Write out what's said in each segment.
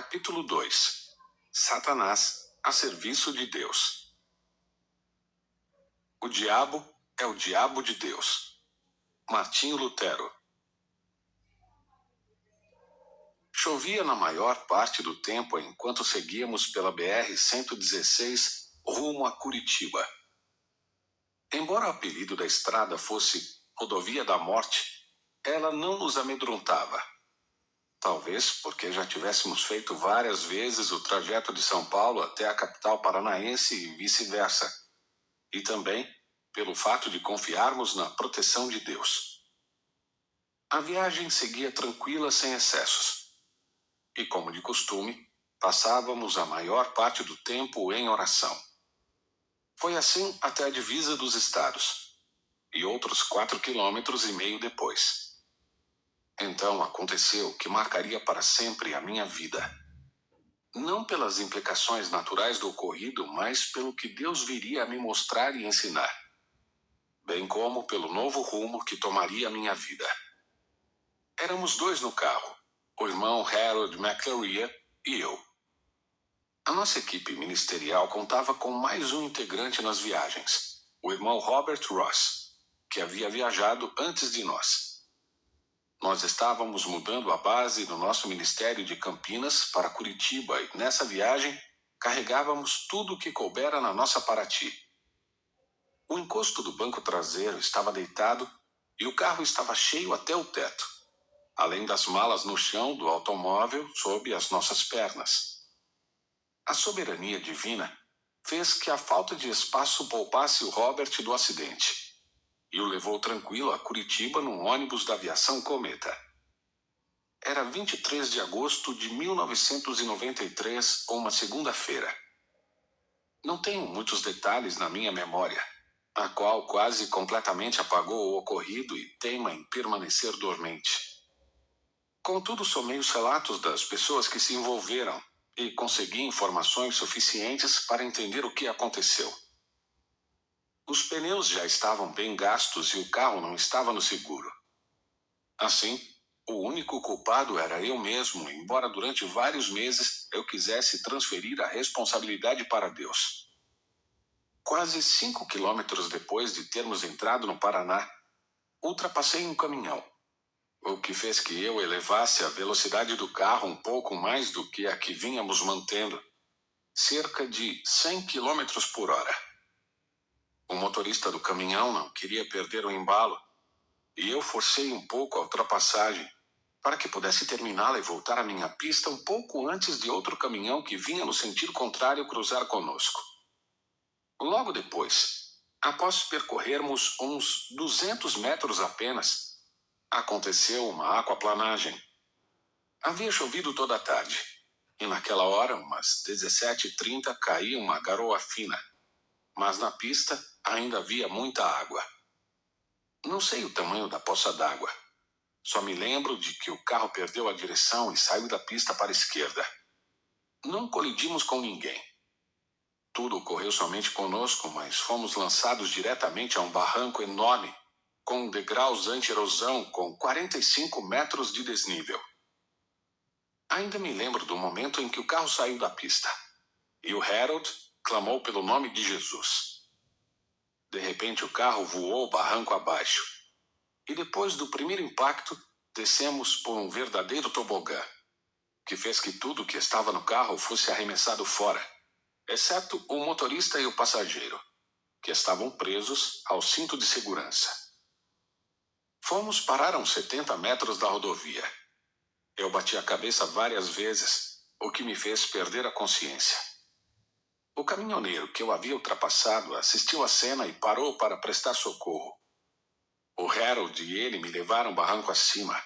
Capítulo 2. Satanás a serviço de Deus. O diabo é o diabo de Deus. Martinho Lutero. Chovia na maior parte do tempo enquanto seguíamos pela BR-116 rumo a Curitiba. Embora o apelido da estrada fosse Rodovia da Morte, ela não nos amedrontava. Talvez porque já tivéssemos feito várias vezes o trajeto de São Paulo até a capital paranaense e vice-versa. E também pelo fato de confiarmos na proteção de Deus. A viagem seguia tranquila sem excessos. E como de costume, passávamos a maior parte do tempo em oração. Foi assim até a divisa dos estados. E outros 4,5 quilômetros depois. Então aconteceu o que marcaria para sempre a minha vida. Não pelas implicações naturais do ocorrido, mas pelo que Deus viria a me mostrar e ensinar. Bem como pelo novo rumo que tomaria a minha vida. Éramos 2 no carro, o irmão Harold McClarea e eu. A nossa equipe ministerial contava com mais um integrante nas viagens, o irmão Robert Ross, que havia viajado antes de nós. Nós estávamos mudando a base do nosso ministério de Campinas para Curitiba e nessa viagem carregávamos tudo o que coubera na nossa Paraty. O encosto do banco traseiro estava deitado e o carro estava cheio até o teto, além das malas no chão do automóvel sob as nossas pernas. A soberania divina fez que a falta de espaço poupasse o Robert do acidente e o levou tranquilo a Curitiba num ônibus da aviação Cometa. Era 23 de agosto de 1993, uma segunda-feira. Não tenho muitos detalhes na minha memória, a qual quase completamente apagou o ocorrido e teima em permanecer dormente. Contudo, somei os relatos das pessoas que se envolveram e consegui informações suficientes para entender o que aconteceu. Os pneus já estavam bem gastos e o carro não estava no seguro. Assim, o único culpado era eu mesmo, embora durante vários meses eu quisesse transferir a responsabilidade para Deus. Quase 5 quilômetros depois de termos entrado no Paraná, ultrapassei um caminhão, o que fez que eu elevasse a velocidade do carro um pouco mais do que a que vínhamos mantendo, cerca de 100 quilômetros por hora. O motorista do caminhão não queria perder o embalo, e eu forcei um pouco a ultrapassagem, para que pudesse terminá-la e voltar à minha pista um pouco antes de outro caminhão que vinha no sentido contrário cruzar conosco. Logo depois, após percorrermos uns 200 metros apenas, aconteceu uma aquaplanagem. Havia chovido toda a tarde, e naquela hora, umas 17h30, caía uma garoa fina. Mas na pista ainda havia muita água. Não sei o tamanho da poça d'água. Só me lembro de que o carro perdeu a direção e saiu da pista para a esquerda. Não colidimos com ninguém. Tudo ocorreu somente conosco, mas fomos lançados diretamente a um barranco enorme, com degraus anti-erosão com 45 metros de desnível. Ainda me lembro do momento em que o carro saiu da pista, e o Harold clamou pelo nome de Jesus. De repente o carro voou o barranco abaixo. E depois do primeiro impacto, descemos por um verdadeiro tobogã, que fez que tudo que estava no carro fosse arremessado fora, exceto o motorista e o passageiro, que estavam presos ao cinto de segurança. Fomos parar a uns 70 metros da rodovia. Eu bati a cabeça várias vezes, o que me fez perder a consciência. O caminhoneiro que eu havia ultrapassado assistiu à cena e parou para prestar socorro. O Harold e ele me levaram barranco acima,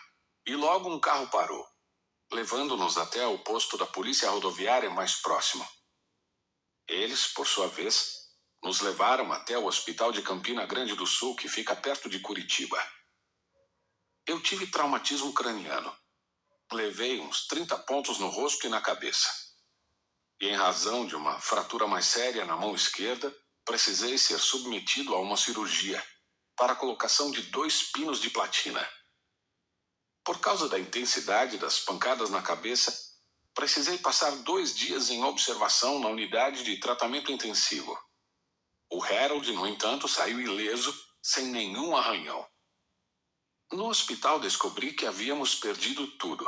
e logo um carro parou, levando-nos até o posto da polícia rodoviária mais próximo. Eles, por sua vez, nos levaram até o hospital de Campina Grande do Sul, que fica perto de Curitiba. Eu tive traumatismo craniano. Levei uns 30 pontos no rosto e na cabeça. E em razão de uma fratura mais séria na mão esquerda, precisei ser submetido a uma cirurgia para a colocação de 2 pinos de platina. Por causa da intensidade das pancadas na cabeça, precisei passar 2 dias em observação na unidade de tratamento intensivo. O Harold, no entanto, saiu ileso, sem nenhum arranhão. No hospital descobri que havíamos perdido tudo.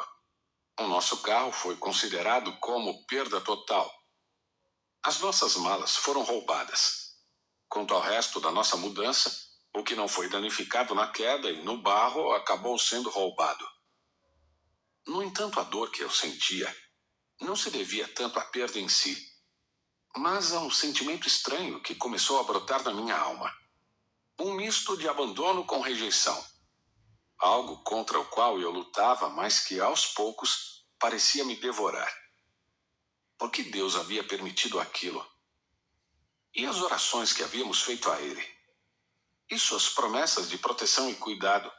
O nosso carro foi considerado como perda total. As nossas malas foram roubadas. Quanto ao resto da nossa mudança, o que não foi danificado na queda e no barro acabou sendo roubado. No entanto, a dor que eu sentia não se devia tanto à perda em si, mas a um sentimento estranho que começou a brotar na minha alma. Um misto de abandono com rejeição. Algo contra o qual eu lutava, mas que aos poucos parecia me devorar. Por que Deus havia permitido aquilo? E as orações que havíamos feito a Ele? E suas promessas de proteção e cuidado?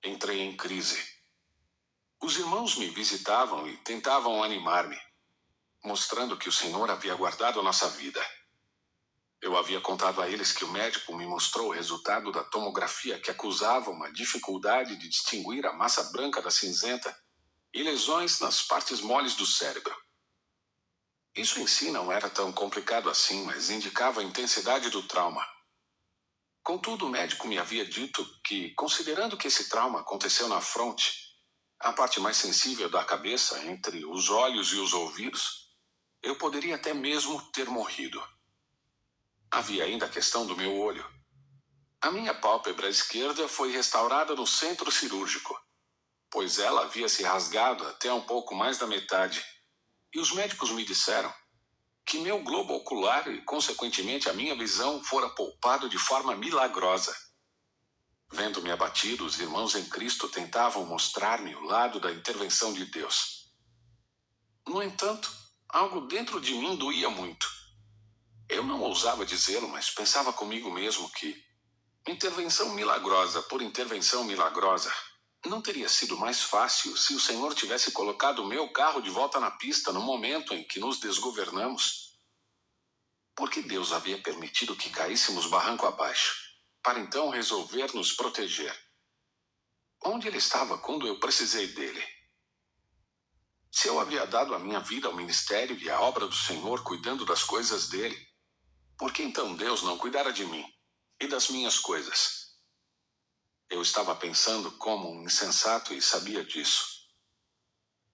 Entrei em crise. Os irmãos me visitavam e tentavam animar-me, mostrando que o Senhor havia guardado nossa vida. Eu havia contado a eles que o médico me mostrou o resultado da tomografia que acusava uma dificuldade de distinguir a massa branca da cinzenta e lesões nas partes moles do cérebro. Isso em si não era tão complicado assim, mas indicava a intensidade do trauma. Contudo, o médico me havia dito que, considerando que esse trauma aconteceu na fronte, a parte mais sensível da cabeça, entre os olhos e os ouvidos, eu poderia até mesmo ter morrido. Havia ainda a questão do meu olho. A minha pálpebra esquerda foi restaurada no centro cirúrgico, pois ela havia se rasgado até um pouco mais da metade, e os médicos me disseram que meu globo ocular e, consequentemente, a minha visão fora poupado de forma milagrosa. Vendo-me abatido, os irmãos em Cristo tentavam mostrar-me o lado da intervenção de Deus. No entanto, algo dentro de mim doía muito. Eu não ousava dizê-lo, mas pensava comigo mesmo que intervenção milagrosa por intervenção milagrosa não teria sido mais fácil se o Senhor tivesse colocado o meu carro de volta na pista no momento em que nos desgovernamos? Por que Deus havia permitido que caíssemos barranco abaixo, para então resolver nos proteger? Onde Ele estava quando eu precisei dele? Se eu havia dado a minha vida ao ministério e à obra do Senhor cuidando das coisas dele, por que então Deus não cuidara de mim e das minhas coisas? Eu estava pensando como um insensato e sabia disso.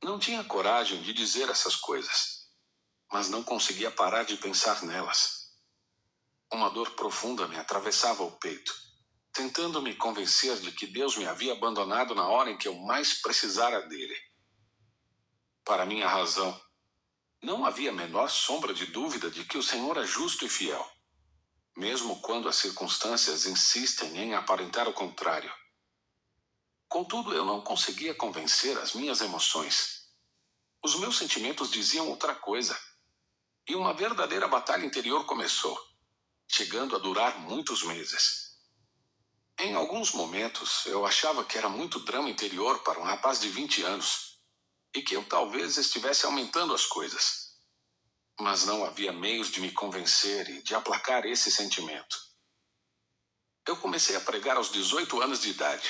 Não tinha coragem de dizer essas coisas, mas não conseguia parar de pensar nelas. Uma dor profunda me atravessava o peito, tentando me convencer de que Deus me havia abandonado na hora em que eu mais precisara dele. Para minha razão, não havia a menor sombra de dúvida de que o Senhor é justo e fiel, mesmo quando as circunstâncias insistem em aparentar o contrário. Contudo, eu não conseguia convencer as minhas emoções. Os meus sentimentos diziam outra coisa. E uma verdadeira batalha interior começou, chegando a durar muitos meses. Em alguns momentos, eu achava que era muito drama interior para um rapaz de 20 anos, e que eu talvez estivesse aumentando as coisas. Mas não havia meios de me convencer e de aplacar esse sentimento. Eu comecei a pregar aos 18 anos de idade.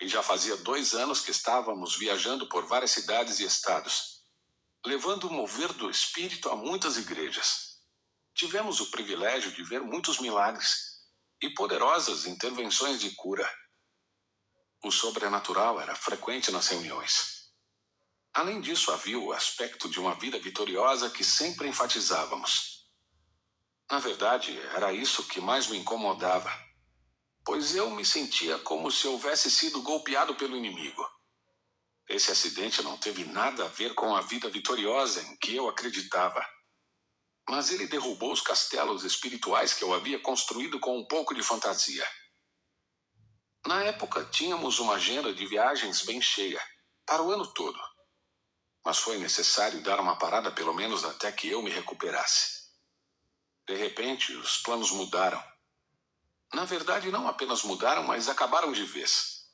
E já fazia 2 anos que estávamos viajando por várias cidades e estados, levando o mover do Espírito a muitas igrejas. Tivemos o privilégio de ver muitos milagres e poderosas intervenções de cura. O sobrenatural era frequente nas reuniões. Além disso, havia o aspecto de uma vida vitoriosa que sempre enfatizávamos. Na verdade, era isso que mais me incomodava, pois eu me sentia como se houvesse sido golpeado pelo inimigo. Esse acidente não teve nada a ver com a vida vitoriosa em que eu acreditava. Mas ele derrubou os castelos espirituais que eu havia construído com um pouco de fantasia. Na época, tínhamos uma agenda de viagens bem cheia, para o ano todo. Mas foi necessário dar uma parada pelo menos até que eu me recuperasse. De repente, os planos mudaram. Na verdade, não apenas mudaram, mas acabaram de vez.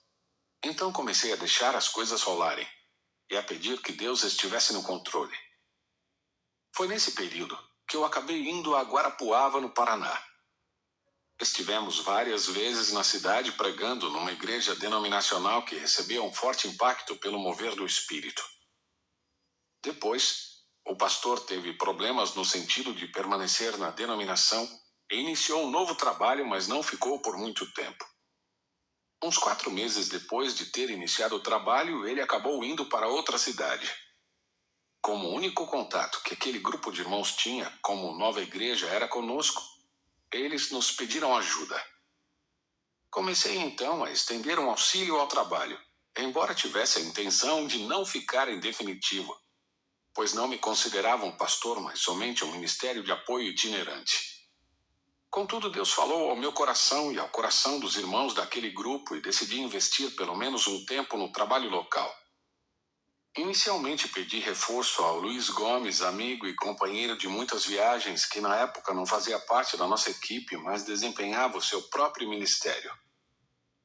Então comecei a deixar as coisas rolarem e a pedir que Deus estivesse no controle. Foi nesse período que eu acabei indo a Guarapuava, no Paraná. Estivemos várias vezes na cidade pregando numa igreja denominacional que recebeu um forte impacto pelo mover do Espírito. Depois, o pastor teve problemas no sentido de permanecer na denominação e iniciou um novo trabalho, mas não ficou por muito tempo. Uns 4 meses depois de ter iniciado o trabalho, ele acabou indo para outra cidade. Como o único contato que aquele grupo de irmãos tinha como nova igreja era conosco, eles nos pediram ajuda. Comecei então a estender um auxílio ao trabalho, embora tivesse a intenção de não ficar em definitivo, pois não me consideravam pastor, mas somente um ministério de apoio itinerante. Contudo, Deus falou ao meu coração e ao coração dos irmãos daquele grupo e decidi investir pelo menos um tempo no trabalho local. Inicialmente pedi reforço ao Luiz Gomes, amigo e companheiro de muitas viagens, que na época não fazia parte da nossa equipe, mas desempenhava o seu próprio ministério.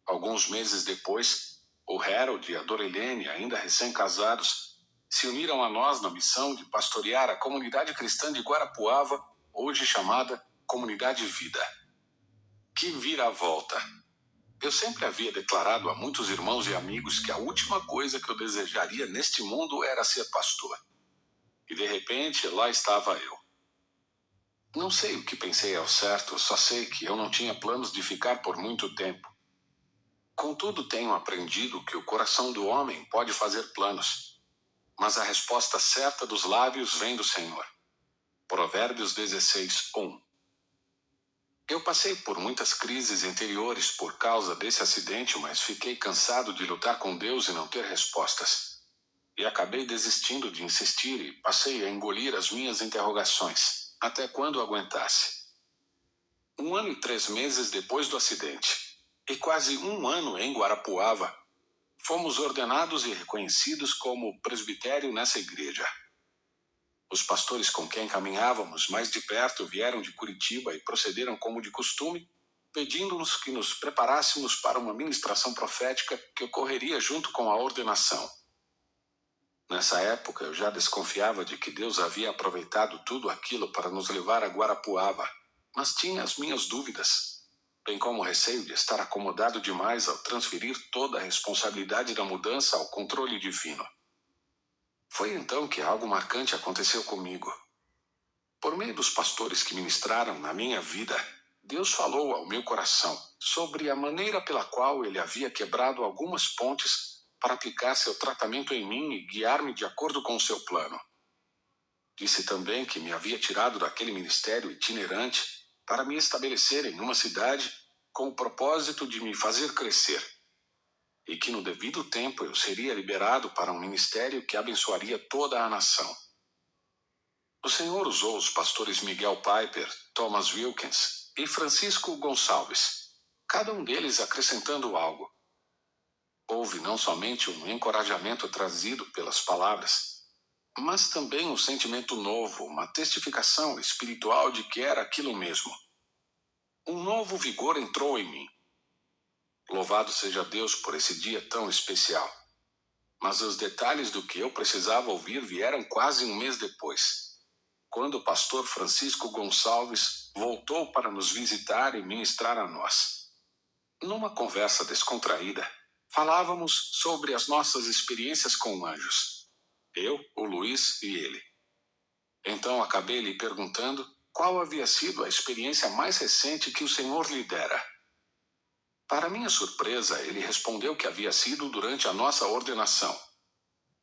Alguns meses depois, o Harold e a Dorelene, ainda recém-casados, se uniram a nós na missão de pastorear a comunidade cristã de Guarapuava, hoje chamada Comunidade Vida. Que viravolta! Eu sempre havia declarado a muitos irmãos e amigos que a última coisa que eu desejaria neste mundo era ser pastor. E de repente, lá estava eu. Não sei o que pensei ao certo, só sei que eu não tinha planos de ficar por muito tempo. Contudo, tenho aprendido que o coração do homem pode fazer planos, mas a resposta certa dos lábios vem do Senhor. Provérbios 16:1. Eu passei por muitas crises interiores por causa desse acidente, mas fiquei cansado de lutar com Deus e não ter respostas. E acabei desistindo de insistir e passei a engolir as minhas interrogações, até quando aguentasse. 1 ano e 3 meses depois do acidente, e quase 1 ano em Guarapuava, fomos ordenados e reconhecidos como presbitério nessa igreja. Os pastores com quem caminhávamos mais de perto vieram de Curitiba e procederam como de costume, pedindo-nos que nos preparássemos para uma ministração profética que ocorreria junto com a ordenação. Nessa época, eu já desconfiava de que Deus havia aproveitado tudo aquilo para nos levar a Guarapuava, mas tinha as minhas dúvidas, bem como o receio de estar acomodado demais ao transferir toda a responsabilidade da mudança ao controle divino. Foi então que algo marcante aconteceu comigo. Por meio dos pastores que ministraram na minha vida, Deus falou ao meu coração sobre a maneira pela qual Ele havia quebrado algumas pontes para aplicar seu tratamento em mim e guiar-me de acordo com o seu plano. Disse também que me havia tirado daquele ministério itinerante para me estabelecer em uma cidade com o propósito de me fazer crescer, e que no devido tempo eu seria liberado para um ministério que abençoaria toda a nação. O Senhor usou os pastores Miguel Piper, Thomas Wilkins e Francisco Gonçalves, cada um deles acrescentando algo. Houve não somente um encorajamento trazido pelas palavras, mas também um sentimento novo, uma testificação espiritual de que era aquilo mesmo. Um novo vigor entrou em mim. Louvado seja Deus por esse dia tão especial. Mas os detalhes do que eu precisava ouvir vieram quase um mês depois, quando o pastor Francisco Gonçalves voltou para nos visitar e ministrar a nós. Numa conversa descontraída, falávamos sobre as nossas experiências com anjos. Eu, o Luiz e ele. Então acabei lhe perguntando qual havia sido a experiência mais recente que o Senhor lhe dera. Para minha surpresa, ele respondeu que havia sido durante a nossa ordenação,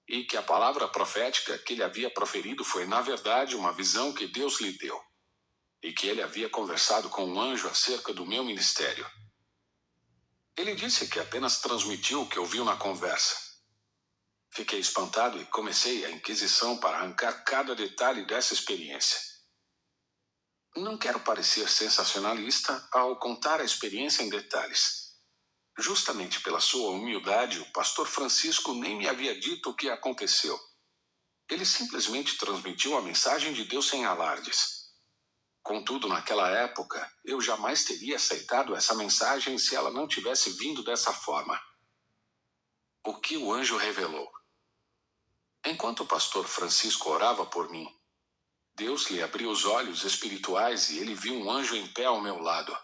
e que a palavra profética que ele havia proferido foi, na verdade, uma visão que Deus lhe deu, e que ele havia conversado com um anjo acerca do meu ministério. Ele disse que apenas transmitiu o que ouviu na conversa. Fiquei espantado e comecei a inquisição para arrancar cada detalhe dessa experiência. Não quero parecer sensacionalista ao contar a experiência em detalhes. Justamente pela sua humildade, o pastor Francisco nem me havia dito o que aconteceu. Ele simplesmente transmitiu a mensagem de Deus sem alardes. Contudo, naquela época, eu jamais teria aceitado essa mensagem se ela não tivesse vindo dessa forma. O que o anjo revelou? Enquanto o pastor Francisco orava por mim, Deus lhe abriu os olhos espirituais e ele viu um anjo em pé ao meu lado.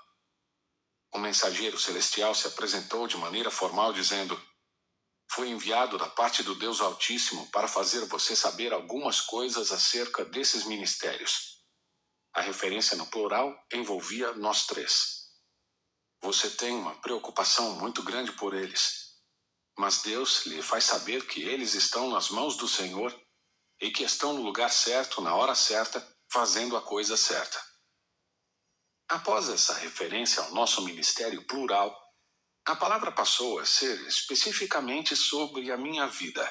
O mensageiro celestial se apresentou de maneira formal dizendo: foi enviado da parte do Deus Altíssimo para fazer você saber algumas coisas acerca desses ministérios. A referência no plural envolvia nós três. Você tem uma preocupação muito grande por eles, mas Deus lhe faz saber que eles estão nas mãos do Senhor e que estão no lugar certo, na hora certa, fazendo a coisa certa. Após essa referência ao nosso ministério plural, a palavra passou a ser especificamente sobre a minha vida.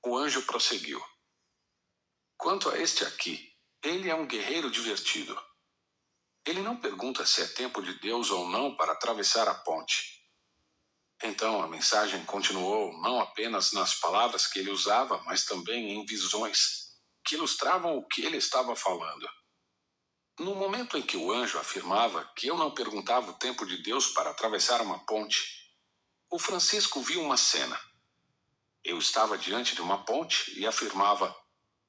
O anjo prosseguiu. Quanto a este aqui, ele é um guerreiro divertido. Ele não pergunta se é tempo de Deus ou não para atravessar a ponte. Então a mensagem continuou não apenas nas palavras que ele usava, mas também em visões, que ilustravam o que ele estava falando. No momento em que o anjo afirmava que eu não perguntava o tempo de Deus para atravessar uma ponte, o Francisco viu uma cena. Eu estava diante de uma ponte e afirmava: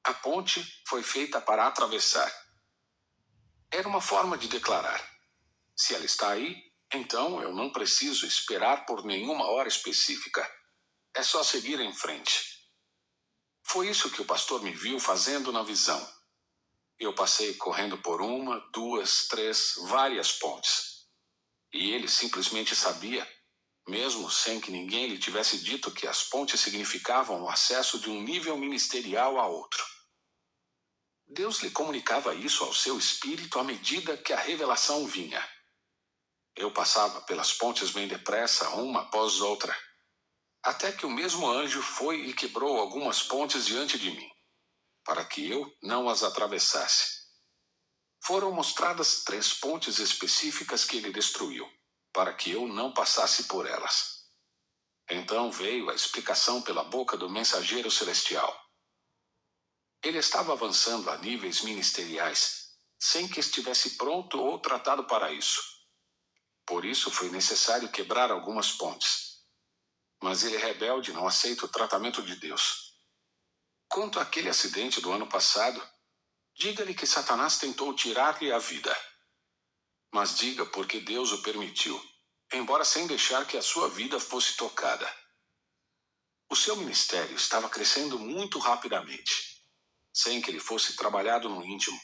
a ponte foi feita para atravessar. Era uma forma de declarar: se ela está aí, então eu não preciso esperar por nenhuma hora específica. É só seguir em frente. Foi isso que o pastor me viu fazendo na visão. Eu passei correndo por uma, duas, três, várias pontes. E ele simplesmente sabia, mesmo sem que ninguém lhe tivesse dito, que as pontes significavam o acesso de um nível ministerial a outro. Deus lhe comunicava isso ao seu espírito à medida que a revelação vinha. Eu passava pelas pontes bem depressa, uma após outra, até que o mesmo anjo foi e quebrou algumas pontes diante de mim, para que eu não as atravessasse. Foram mostradas 3 pontes específicas que ele destruiu, para que eu não passasse por elas. Então veio a explicação pela boca do mensageiro celestial. Ele estava avançando a níveis ministeriais, sem que estivesse pronto ou tratado para isso. Por isso foi necessário quebrar algumas pontes. Mas ele é rebelde e não aceita o tratamento de Deus. Quanto àquele acidente do ano passado, diga-lhe que Satanás tentou tirar-lhe a vida. Mas diga porque Deus o permitiu, embora sem deixar que a sua vida fosse tocada. O seu ministério estava crescendo muito rapidamente, sem que ele fosse trabalhado no íntimo.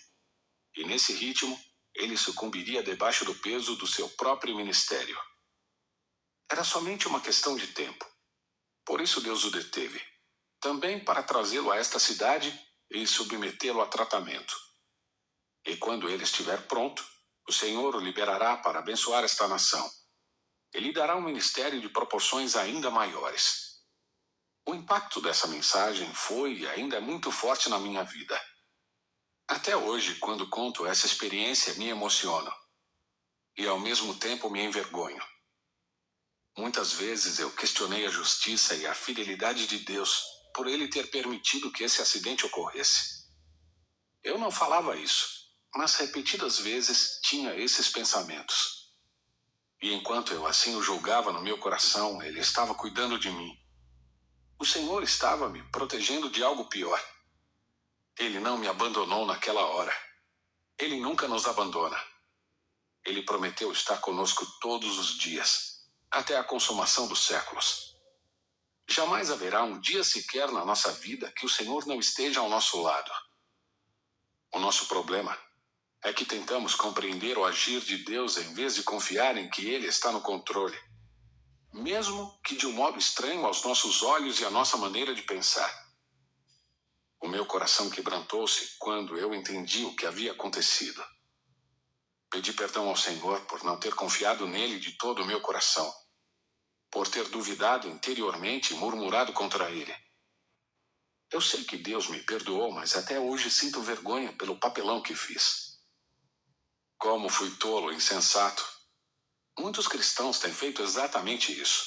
E nesse ritmo, ele sucumbiria debaixo do peso do seu próprio ministério. Era somente uma questão de tempo. Por isso Deus o deteve, também para trazê-lo a esta cidade e submetê-lo a tratamento. E quando ele estiver pronto, o Senhor o liberará para abençoar esta nação. Ele dará um ministério de proporções ainda maiores. O impacto dessa mensagem foi e ainda é muito forte na minha vida. Até hoje, quando conto essa experiência, me emociono. E ao mesmo tempo me envergonho. Muitas vezes eu questionei a justiça e a fidelidade de Deus por ele ter permitido que esse acidente ocorresse. Eu não falava isso, mas repetidas vezes tinha esses pensamentos. E enquanto eu assim o julgava no meu coração, ele estava cuidando de mim. O Senhor estava me protegendo de algo pior. Ele não me abandonou naquela hora. Ele nunca nos abandona. Ele prometeu estar conosco todos os dias, até a consumação dos séculos. Jamais haverá um dia sequer na nossa vida que o Senhor não esteja ao nosso lado. O nosso problema é que tentamos compreender o agir de Deus em vez de confiar em que Ele está no controle, mesmo que de um modo estranho aos nossos olhos e à nossa maneira de pensar. O meu coração quebrantou-se quando eu entendi o que havia acontecido. Pedi perdão ao Senhor por não ter confiado nele de todo o meu coração, por ter duvidado interiormente e murmurado contra ele. Eu sei que Deus me perdoou, mas até hoje sinto vergonha pelo papelão que fiz. Como fui tolo e insensato. Muitos cristãos têm feito exatamente isso.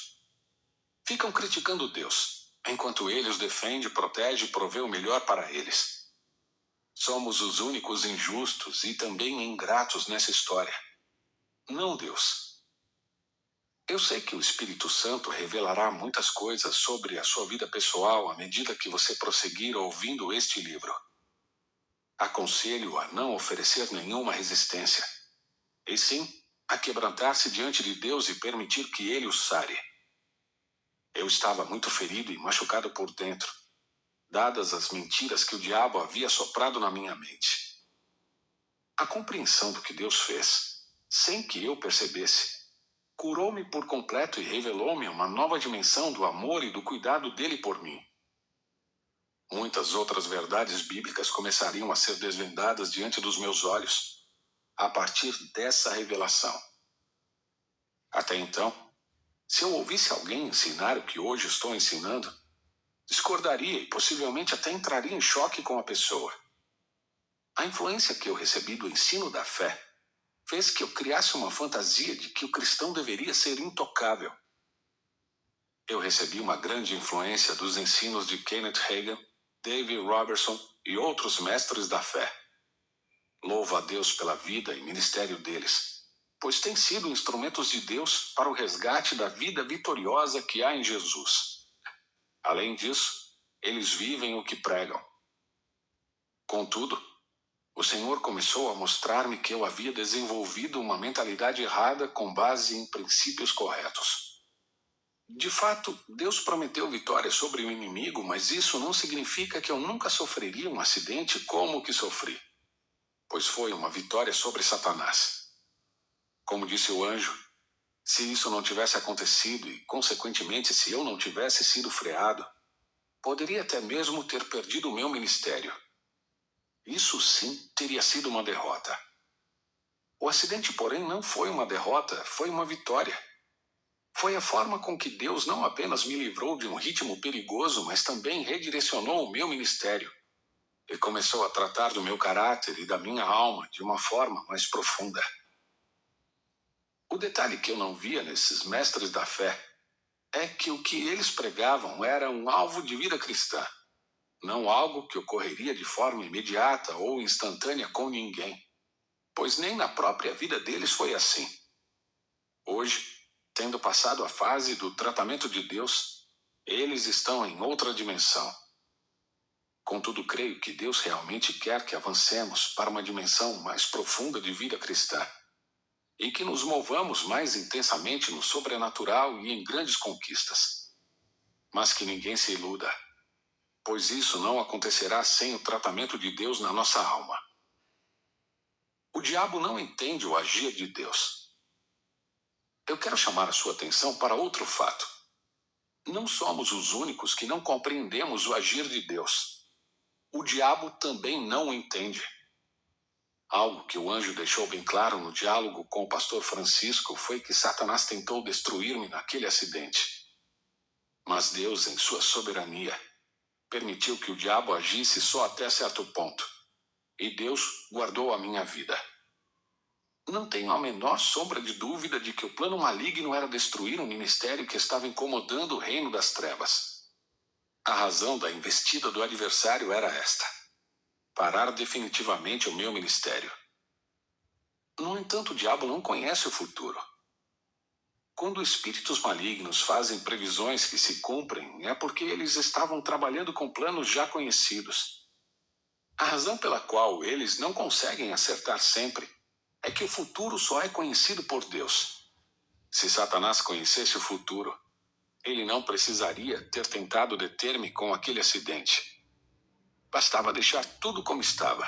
Ficam criticando Deus, enquanto Ele os defende, protege e provê o melhor para eles. Somos os únicos injustos e também ingratos nessa história. Não Deus. Eu sei que o Espírito Santo revelará muitas coisas sobre a sua vida pessoal à medida que você prosseguir ouvindo este livro. Aconselho a não oferecer nenhuma resistência, e sim a quebrantar-se diante de Deus e permitir que Ele o sare. Eu estava muito ferido e machucado por dentro, dadas as mentiras que o diabo havia soprado na minha mente. A compreensão do que Deus fez, sem que eu percebesse, curou-me por completo e revelou-me uma nova dimensão do amor e do cuidado dele por mim. Muitas outras verdades bíblicas começariam a ser desvendadas diante dos meus olhos, a partir dessa revelação. Até então, se eu ouvisse alguém ensinar o que hoje estou ensinando, discordaria e possivelmente até entraria em choque com a pessoa. A influência que eu recebi do ensino da fé fez que eu criasse uma fantasia de que o cristão deveria ser intocável. Eu recebi uma grande influência dos ensinos de Kenneth Hagin, David Robertson e outros mestres da fé. Louvo a Deus pela vida e ministério deles, pois têm sido instrumentos de Deus para o resgate da vida vitoriosa que há em Jesus. Além disso, eles vivem o que pregam. Contudo, o Senhor começou a mostrar-me que eu havia desenvolvido uma mentalidade errada com base em princípios corretos. De fato, Deus prometeu vitória sobre o inimigo, mas isso não significa que eu nunca sofreria um acidente como o que sofri, pois foi uma vitória sobre Satanás. Como disse o anjo, se isso não tivesse acontecido e, consequentemente, se eu não tivesse sido freado, poderia até mesmo ter perdido o meu ministério. Isso sim teria sido uma derrota. O acidente, porém, não foi uma derrota, foi uma vitória. Foi a forma com que Deus não apenas me livrou de um ritmo perigoso, mas também redirecionou o meu ministério. E começou a tratar do meu caráter e da minha alma de uma forma mais profunda. O detalhe que eu não via nesses mestres da fé é que o que eles pregavam era um alvo de vida cristã, não algo que ocorreria de forma imediata ou instantânea com ninguém, pois nem na própria vida deles foi assim. Hoje, tendo passado a fase do tratamento de Deus, eles estão em outra dimensão. Contudo, creio que Deus realmente quer que avancemos para uma dimensão mais profunda de vida cristã e que nos movamos mais intensamente no sobrenatural e em grandes conquistas. Mas que ninguém se iluda, pois isso não acontecerá sem o tratamento de Deus na nossa alma. O diabo não entende o agir de Deus. Eu quero chamar a sua atenção para outro fato. Não somos os únicos que não compreendemos o agir de Deus. O diabo também não o entende. Algo que o anjo deixou bem claro no diálogo com o pastor Francisco foi que Satanás tentou destruir-me naquele acidente. Mas Deus, em sua soberania, permitiu que o diabo agisse só até certo ponto. E Deus guardou a minha vida. Não tenho a menor sombra de dúvida de que o plano maligno era destruir um ministério que estava incomodando o reino das trevas. A razão da investida do adversário era esta: parar definitivamente o meu ministério. No entanto, o diabo não conhece o futuro. Quando espíritos malignos fazem previsões que se cumprem, é porque eles estavam trabalhando com planos já conhecidos. A razão pela qual eles não conseguem acertar sempre é que o futuro só é conhecido por Deus. Se Satanás conhecesse o futuro, ele não precisaria ter tentado deter-me com aquele acidente. Bastava deixar tudo como estava.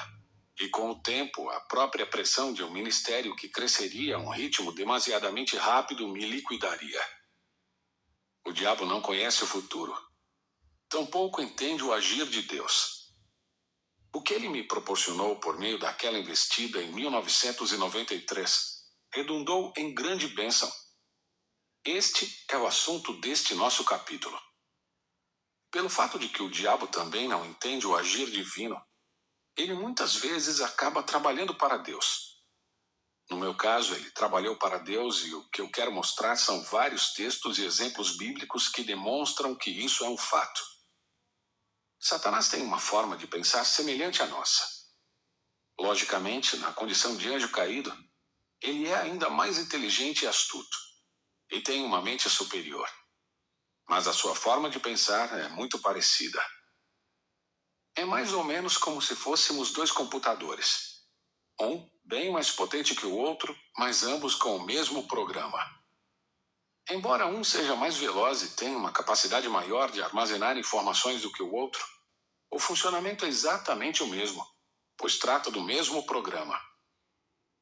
E com o tempo, a própria pressão de um ministério que cresceria a um ritmo demasiadamente rápido me liquidaria. O diabo não conhece o futuro. Tampouco entende o agir de Deus. O que ele me proporcionou por meio daquela investida em 1993 redundou em grande bênção. Este é o assunto deste nosso capítulo. Pelo fato de que o diabo também não entende o agir divino, ele muitas vezes acaba trabalhando para Deus. No meu caso, ele trabalhou para Deus, e o que eu quero mostrar são vários textos e exemplos bíblicos que demonstram que isso é um fato. Satanás tem uma forma de pensar semelhante à nossa. Logicamente, na condição de anjo caído, ele é ainda mais inteligente e astuto, e tem uma mente superior. Mas a sua forma de pensar é muito parecida. É mais ou menos como se fôssemos dois computadores. Um bem mais potente que o outro, mas ambos com o mesmo programa. Embora um seja mais veloz e tenha uma capacidade maior de armazenar informações do que o outro, o funcionamento é exatamente o mesmo, pois trata do mesmo programa.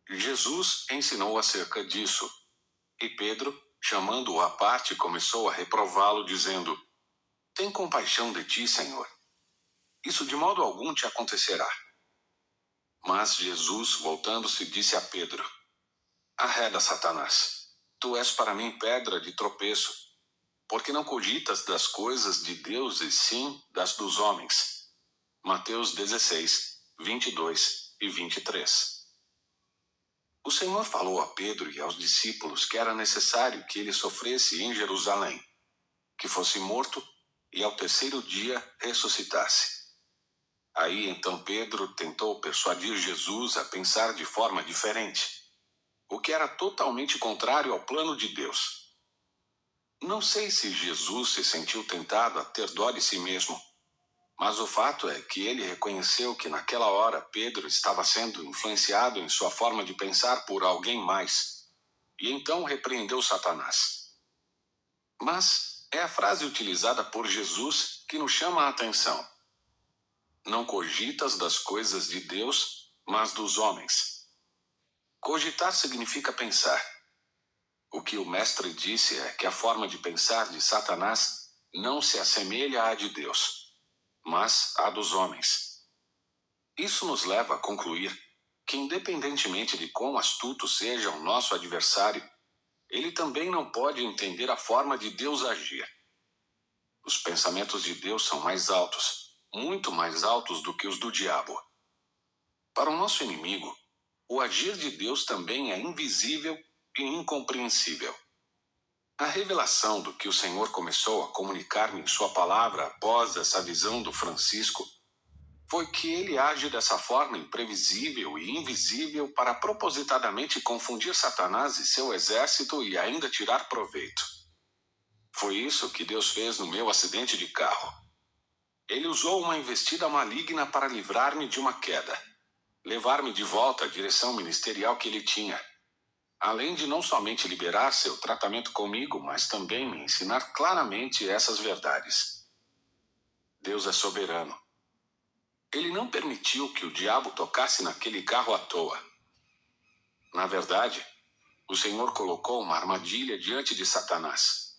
Jesus ensinou acerca disso, e Pedro, chamando-o à parte, começou a reprová-lo, dizendo: Tem compaixão de ti, Senhor. Isso de modo algum te acontecerá. Mas Jesus, voltando-se, disse a Pedro: Arreda, Satanás. Tu és para mim pedra de tropeço, porque não cogitas das coisas de Deus e sim das dos homens. Mateus 16, 22 e 23. O Senhor falou a Pedro e aos discípulos que era necessário que ele sofresse em Jerusalém, que fosse morto e ao terceiro dia ressuscitasse. Aí então Pedro tentou persuadir Jesus a pensar de forma diferente, o que era totalmente contrário ao plano de Deus. Não sei se Jesus se sentiu tentado a ter dó de si mesmo, mas o fato é que ele reconheceu que naquela hora Pedro estava sendo influenciado em sua forma de pensar por alguém mais, e então repreendeu Satanás. Mas é a frase utilizada por Jesus que nos chama a atenção. Não cogitas das coisas de Deus, mas dos homens. Cogitar significa pensar. O que o mestre disse é que a forma de pensar de Satanás não se assemelha à de Deus, mas à dos homens. Isso nos leva a concluir que, independentemente de quão astuto seja o nosso adversário, ele também não pode entender a forma de Deus agir. Os pensamentos de Deus são mais altos, muito mais altos do que os do diabo. Para o nosso inimigo, o agir de Deus também é invisível e incompreensível. A revelação do que o Senhor começou a comunicar-me em sua palavra após essa visão do Francisco foi que ele age dessa forma imprevisível e invisível para propositadamente confundir Satanás e seu exército e ainda tirar proveito. Foi isso que Deus fez no meu acidente de carro. Ele usou uma investida maligna para livrar-me de uma queda, levar-me de volta à direção ministerial que ele tinha, além de não somente liberar seu tratamento comigo, mas também me ensinar claramente essas verdades. Deus é soberano. Ele não permitiu que o diabo tocasse naquele carro à toa. Na verdade, o Senhor colocou uma armadilha diante de Satanás.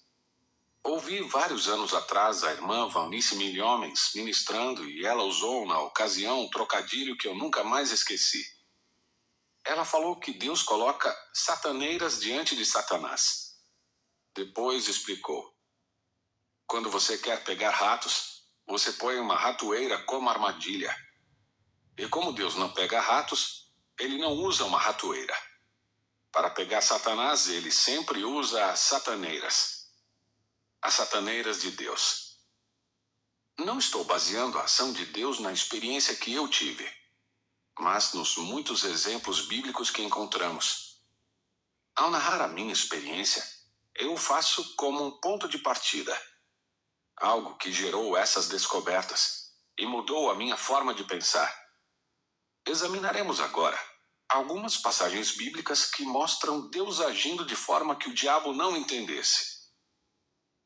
Ouvi vários anos atrás a irmã Valnice Milhomens ministrando e ela usou na ocasião um trocadilho que eu nunca mais esqueci. Ela falou que Deus coloca sataneiras diante de Satanás. Depois explicou: quando você quer pegar ratos, você põe uma ratoeira como armadilha. E como Deus não pega ratos, ele não usa uma ratoeira. Para pegar Satanás, ele sempre usa as sataneiras. As sataneiras de Deus. Não estou baseando a ação de Deus na experiência que eu tive, mas nos muitos exemplos bíblicos que encontramos. Ao narrar a minha experiência, eu o faço como um ponto de partida. Algo que gerou essas descobertas e mudou a minha forma de pensar. Examinaremos agora algumas passagens bíblicas que mostram Deus agindo de forma que o diabo não entendesse.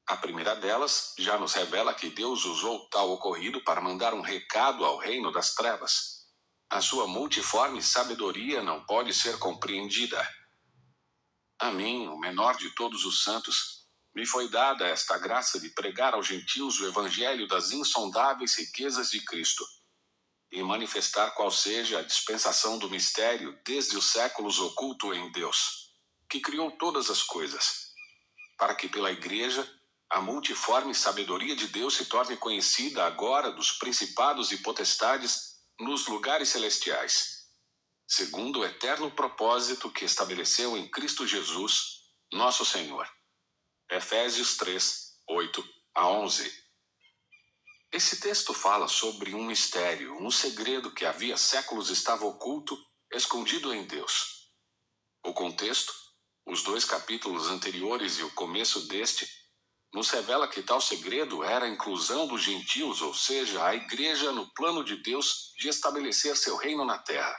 A primeira delas já nos revela que Deus usou tal ocorrido para mandar um recado ao reino das trevas. A sua multiforme sabedoria não pode ser compreendida. A mim, o menor de todos os santos, me foi dada esta graça de pregar aos gentios o evangelho das insondáveis riquezas de Cristo, e manifestar qual seja a dispensação do mistério desde os séculos oculto em Deus, que criou todas as coisas, para que pela Igreja a multiforme sabedoria de Deus se torne conhecida agora dos principados e potestades nos lugares celestiais, segundo o eterno propósito que estabeleceu em Cristo Jesus, nosso Senhor. Efésios 3, 8 a 11. Esse texto fala sobre um mistério, um segredo que havia séculos estava oculto, escondido em Deus. O contexto, os 2 capítulos anteriores e o começo deste, nos revela que tal segredo era a inclusão dos gentios, ou seja, a Igreja no plano de Deus de estabelecer seu reino na terra.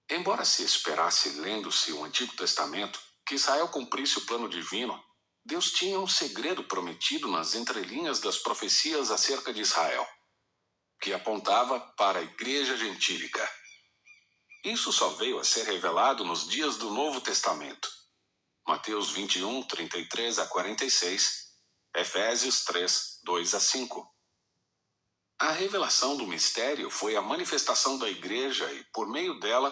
Embora se esperasse, lendo-se o Antigo Testamento, que Israel cumprisse o plano divino, Deus tinha um segredo prometido nas entrelinhas das profecias acerca de Israel, que apontava para a igreja gentílica. Isso só veio a ser revelado nos dias do Novo Testamento. Mateus 21, 33 a 46, Efésios 3, 2 a 5. A revelação do mistério foi a manifestação da igreja e, por meio dela,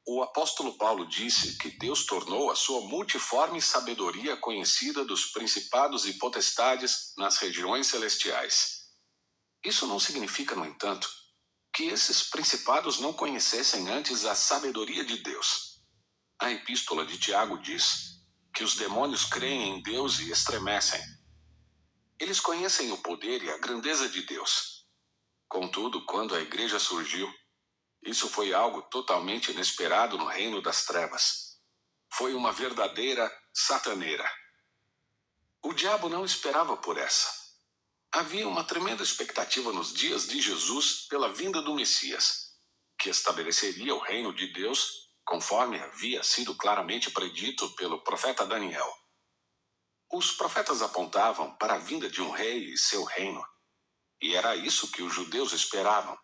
o apóstolo Paulo disse que Deus tornou a sua multiforme sabedoria conhecida dos principados e potestades nas regiões celestiais. Isso não significa, no entanto, que esses principados não conhecessem antes a sabedoria de Deus. A epístola de Tiago diz que os demônios creem em Deus e estremecem. Eles conhecem o poder e a grandeza de Deus. Contudo, quando a igreja surgiu, isso foi algo totalmente inesperado no reino das trevas. Foi uma verdadeira sataneira. O diabo não esperava por essa. Havia uma tremenda expectativa nos dias de Jesus pela vinda do Messias, que estabeleceria o reino de Deus, conforme havia sido claramente predito pelo profeta Daniel. Os profetas apontavam para a vinda de um rei e seu reino, e era isso que os judeus esperavam.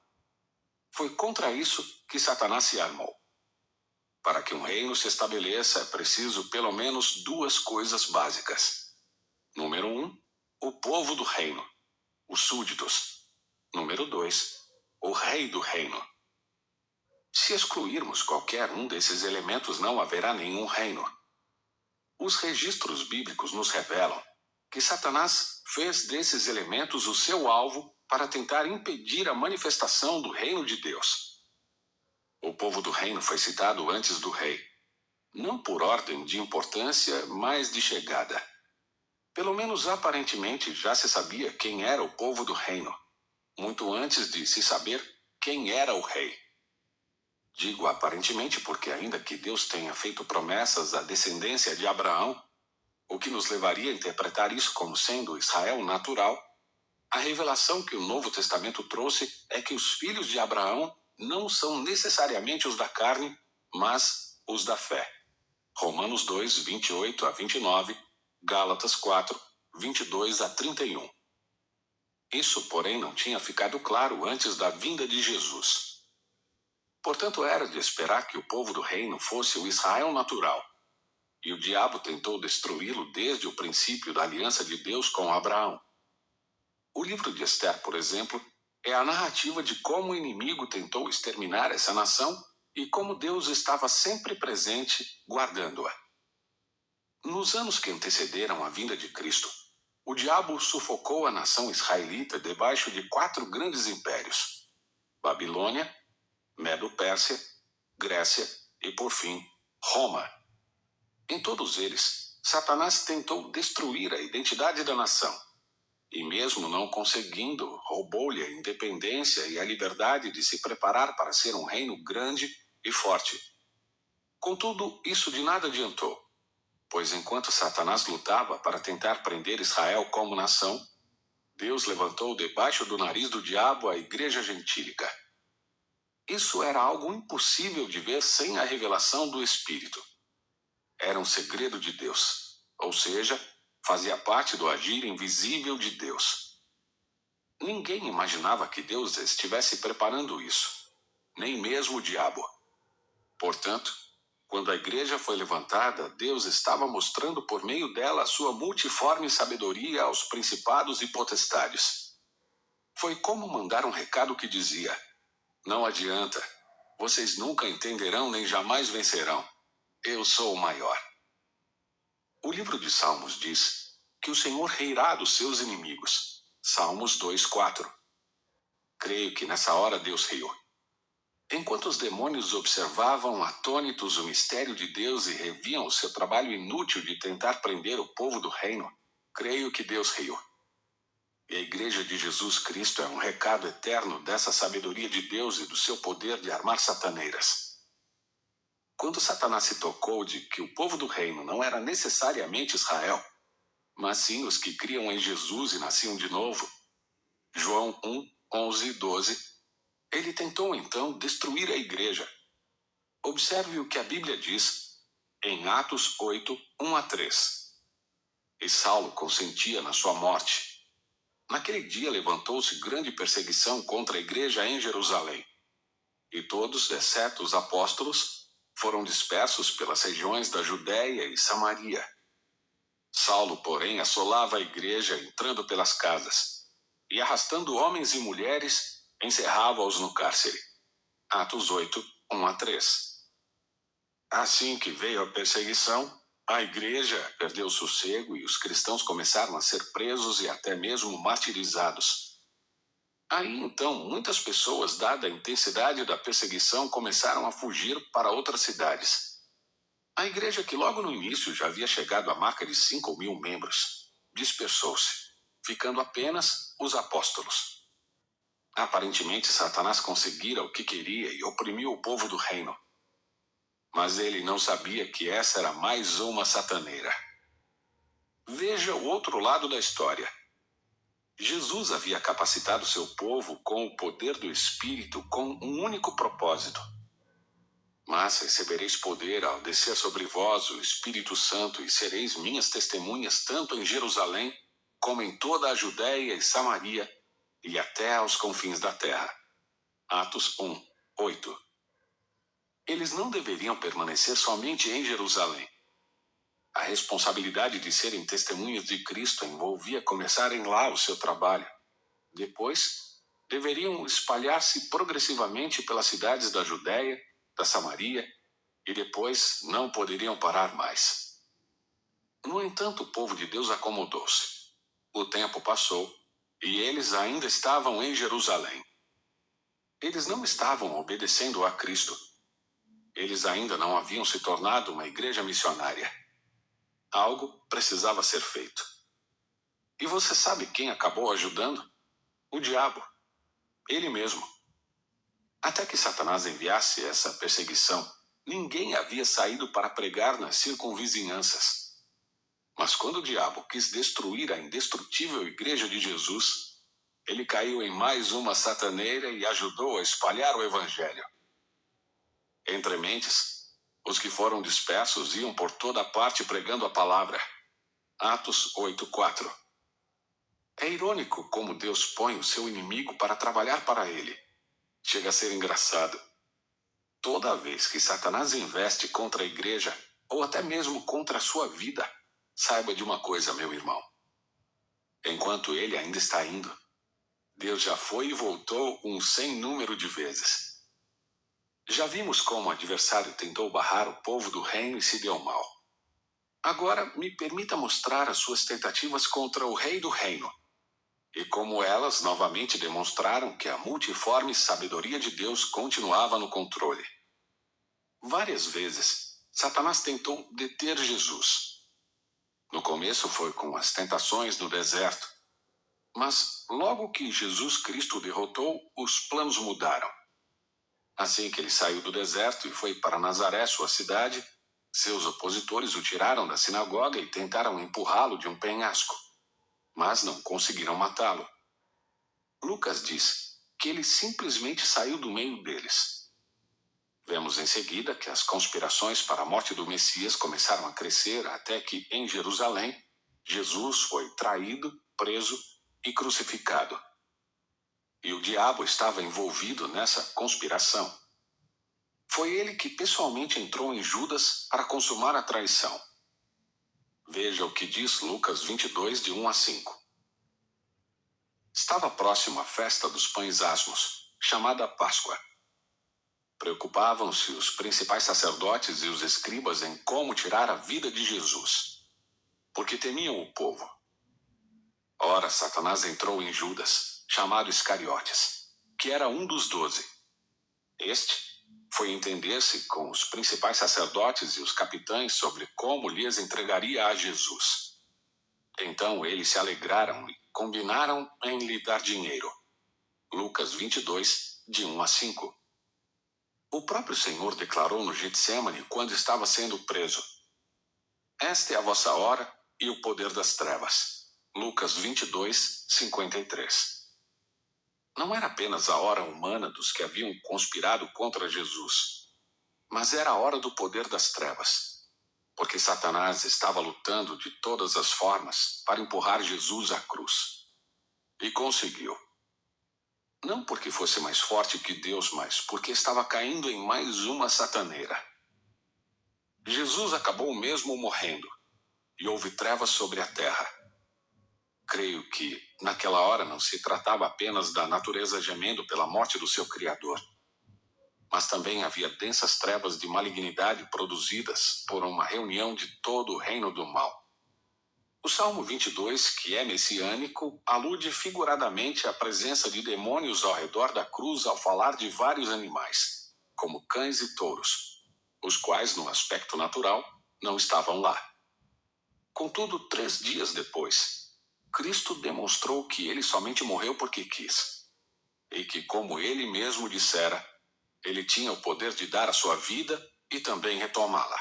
Foi contra isso que Satanás se armou. Para que um reino se estabeleça, é preciso pelo menos duas coisas básicas. Número 1, o povo do reino, os súditos. Número 2, o rei do reino. Se excluirmos qualquer um desses elementos, não haverá nenhum reino. Os registros bíblicos nos revelam que Satanás fez desses elementos o seu alvo para tentar impedir a manifestação do reino de Deus. O povo do reino foi citado antes do rei, não por ordem de importância, mas de chegada. Pelo menos aparentemente já se sabia quem era o povo do reino, muito antes de se saber quem era o rei. Digo aparentemente porque, ainda que Deus tenha feito promessas à descendência de Abraão, o que nos levaria a interpretar isso como sendo Israel natural, a revelação que o Novo Testamento trouxe é que os filhos de Abraão não são necessariamente os da carne, mas os da fé. Romanos 2, 28 a 29, Gálatas 4, 22 a 31. Isso, porém, não tinha ficado claro antes da vinda de Jesus. Portanto, era de esperar que o povo do reino fosse o Israel natural. E o diabo tentou destruí-lo desde o princípio da aliança de Deus com Abraão. O livro de Ester, por exemplo, é a narrativa de como o inimigo tentou exterminar essa nação e como Deus estava sempre presente, guardando-a. Nos anos que antecederam a vinda de Cristo, o diabo sufocou a nação israelita debaixo de 4 grandes impérios: Babilônia, Medo-Pérsia, Grécia e, por fim, Roma. Em todos eles, Satanás tentou destruir a identidade da nação. E mesmo não conseguindo, roubou-lhe a independência e a liberdade de se preparar para ser um reino grande e forte. Contudo, isso de nada adiantou, pois enquanto Satanás lutava para tentar prender Israel como nação, Deus levantou debaixo do nariz do diabo a igreja gentílica. Isso era algo impossível de ver sem a revelação do Espírito. Era um segredo de Deus, ou seja, fazia parte do agir invisível de Deus. Ninguém imaginava que Deus estivesse preparando isso, nem mesmo o diabo. Portanto, quando a igreja foi levantada, Deus estava mostrando por meio dela a sua multiforme sabedoria aos principados e potestades. Foi como mandar um recado que dizia: não adianta, vocês nunca entenderão nem jamais vencerão. Eu sou o maior. O livro de Salmos diz que o Senhor reirá dos seus inimigos. Salmos 2:4. Creio que nessa hora Deus riu. Enquanto os demônios observavam atônitos o mistério de Deus e reviam o seu trabalho inútil de tentar prender o povo do reino, creio que Deus riu. E a igreja de Jesus Cristo é um recado eterno dessa sabedoria de Deus e do seu poder de armar sataneiras. Quando Satanás se tocou de que o povo do reino não era necessariamente Israel, mas sim os que criam em Jesus e nasciam de novo, João 1, 11 e 12, ele tentou então destruir a igreja. Observe o que a Bíblia diz. em Atos 8, 1-3. E Saulo consentia na sua morte. Naquele dia levantou-se grande perseguição contra a igreja em Jerusalém. E todos, exceto os apóstolos, foram dispersos pelas regiões da Judéia e Samaria. Saulo, porém, assolava a igreja entrando pelas casas, e arrastando homens e mulheres, encerrava-os no cárcere. Atos 8, 1-3. Assim que veio a perseguição, a igreja perdeu o sossego e os cristãos começaram a ser presos e até mesmo martirizados. Aí então, muitas pessoas, dada a intensidade da perseguição, começaram a fugir para outras cidades. A igreja, que logo no início já havia chegado à marca de 5.000 membros, dispersou-se, ficando apenas os apóstolos. Aparentemente, Satanás conseguira o que queria e oprimiu o povo do reino. Mas ele não sabia que essa era mais uma sataneira. Veja o outro lado da história. Jesus havia capacitado seu povo com o poder do Espírito com um único propósito. Mas recebereis poder ao descer sobre vós o Espírito Santo e sereis minhas testemunhas tanto em Jerusalém, como em toda a Judéia e Samaria, e até aos confins da terra. Atos 1, 8. Eles não deveriam permanecer somente em Jerusalém. A responsabilidade de serem testemunhas de Cristo envolvia começarem lá o seu trabalho. Depois, deveriam espalhar-se progressivamente pelas cidades da Judéia, da Samaria, e depois não poderiam parar mais. No entanto, o povo de Deus acomodou-se. O tempo passou, e eles ainda estavam em Jerusalém. Eles não estavam obedecendo a Cristo. Eles ainda não haviam se tornado uma igreja missionária. Algo precisava ser feito. E você sabe quem acabou ajudando? O diabo. Ele mesmo. Até que Satanás enviasse essa perseguição, ninguém havia saído para pregar nas circunvizinhanças. Mas quando o diabo quis destruir a indestrutível igreja de Jesus, ele caiu em mais uma sataneira e ajudou a espalhar o evangelho. Entre mentes, os que foram dispersos iam por toda parte pregando a palavra. Atos 8:4. É irônico como Deus põe o seu inimigo para trabalhar para ele. Chega a ser engraçado. Toda vez que Satanás investe contra a igreja, ou até mesmo contra a sua vida, saiba de uma coisa, meu irmão. Enquanto ele ainda está indo, Deus já foi e voltou um sem número de vezes. Já vimos como o adversário tentou barrar o povo do reino e se deu mal. Agora, me permita mostrar as suas tentativas contra o rei do reino, e como elas novamente demonstraram que a multiforme sabedoria de Deus continuava no controle. Várias vezes, Satanás tentou deter Jesus. No começo foi com as tentações no deserto, mas logo que Jesus Cristo o derrotou, os planos mudaram. Assim que ele saiu do deserto e foi para Nazaré, sua cidade, seus opositores o tiraram da sinagoga e tentaram empurrá-lo de um penhasco, mas não conseguiram matá-lo. Lucas diz que ele simplesmente saiu do meio deles. Vemos em seguida que as conspirações para a morte do Messias começaram a crescer até que, em Jerusalém, Jesus foi traído, preso e crucificado. E o diabo estava envolvido nessa conspiração. Foi ele que pessoalmente entrou em Judas para consumar a traição. Veja o que diz Lucas 22, de 1-5. Estava próximo a festa dos pães asmos, chamada Páscoa. Preocupavam-se os principais sacerdotes e os escribas em como tirar a vida de Jesus, porque temiam o povo. Ora, Satanás entrou em Judas, chamado Iscariotes, que era um dos 12. Este foi entender-se com os principais sacerdotes e os capitães sobre como lhes entregaria a Jesus. Então eles se alegraram e combinaram em lhe dar dinheiro. Lucas 22, de 1-5. O próprio Senhor declarou no Getsêmani quando estava sendo preso: Esta é a vossa hora e o poder das trevas. Lucas 22, 53. Não era apenas a hora humana dos que haviam conspirado contra Jesus, mas era a hora do poder das trevas. porque Satanás estava lutando de todas as formas para empurrar Jesus à cruz. E conseguiu. Não porque fosse mais forte que Deus, mas porque estava caindo em mais uma sataneira. Jesus acabou mesmo morrendo, e houve trevas sobre a terra. Creio que, naquela hora, não se tratava apenas da natureza gemendo pela morte do seu Criador, mas também havia densas trevas de malignidade produzidas por uma reunião de todo o reino do mal. O Salmo 22, que é messiânico, alude figuradamente à presença de demônios ao redor da cruz ao falar de vários animais, como cães e touros, os quais, no aspecto natural, não estavam lá. Contudo, 3 dias depois, Cristo demonstrou que ele somente morreu porque quis, e que, como ele mesmo dissera, ele tinha o poder de dar a sua vida e também retomá-la.